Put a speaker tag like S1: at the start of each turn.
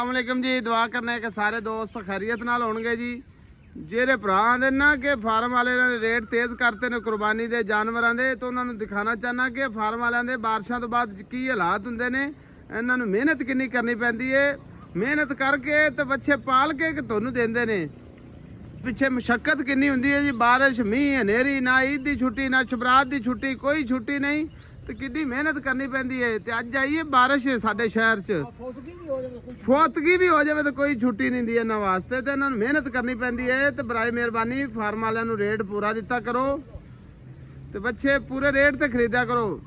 S1: अस्सलामुअलैकुम जी। दुआ करने कि सारे दोस्त खैरियत नाल होणगे जी। ਜਿਹੜੇ ਭਰਾ ਆਂਦੇ ਨਾ ਕਿ ਫਾਰਮ ਵਾਲੇ ਨੇ ਰੇਟ ਤੇਜ਼ ਕਰਤੇ ਨੇ ਕੁਰਬਾਨੀ ਦੇ ਜਾਨਵਰਾਂ ਦੇ, ਤਾਂ ਉਹਨਾਂ ਨੂੰ ਦਿਖਾਣਾ ਚਾਹਨਾ ਕਿ ਫਾਰਮ ਵਾਲਿਆਂ ਦੇ ਬਾਰਿਸ਼ਾਂ ਤੋਂ ਬਾਅਦ ਕੀ ਹਾਲਾਤ ਹੁੰਦੇ ਨੇ। ਇਹਨਾਂ ਨੂੰ ਮਿਹਨਤ ਕਿੰਨੀ ਕਰਨੀ ਪੈਂਦੀ ਏ। ਮਿਹਨਤ ਕਰਕੇ ਤੇ ਬੱਚੇ ਪਾਲ ਕੇ ਤੁਹਾਨੂੰ ਦਿੰਦੇ ਨੇ। ਪਿੱਛੇ ਮੁਸ਼ੱਕਤ ਕਿੰਨੀ ਹੁੰਦੀ ਹੈ ਜੀ। ਬਾਰਿਸ਼, ਮੀਂਹ, ਹਨੇਰੀ, ਨਾ ਈਦ ਦੀ ਛੁੱਟੀ, ਨਾ ਸ਼ਬਰਾਤ ਦੀ ਛੁੱਟੀ, ਕੋਈ ਛੁੱਟੀ ਨਹੀਂ ਤੇ ਕਿੰਨੀ ਮਿਹਨਤ ਕਰਨੀ ਪੈਂਦੀ ਹੈ। ਤੇ ਅੱਜ ਆਈਏ ਬਾਰਿਸ਼ ਸਾਡੇ ਸ਼ਹਿਰ 'ਚ ਫੌਤਗੀ ਵੀ ਹੋ ਜਾਵੇ ਤਾਂ ਕੋਈ ਛੁੱਟੀ ਨਹੀਂ ਦੀ ਇਹਨਾਂ ਵਾਸਤੇ, ਤੇ ਇਹਨਾਂ ਨੂੰ ਮਿਹਨਤ ਕਰਨੀ ਪੈਂਦੀ ਹੈ। ਤੇ ਬਰਾਏ ਮਿਹਰਬਾਨੀ ਫਾਰਮ ਵਾਲਿਆਂ ਨੂੰ ਰੇਟ ਪੂਰਾ ਦਿੱਤਾ ਕਰੋ ਤੇ ਬੱਚੇ ਪੂਰੇ ਰੇਟ ਤੇ ਖਰੀਦਿਆ ਕਰੋ।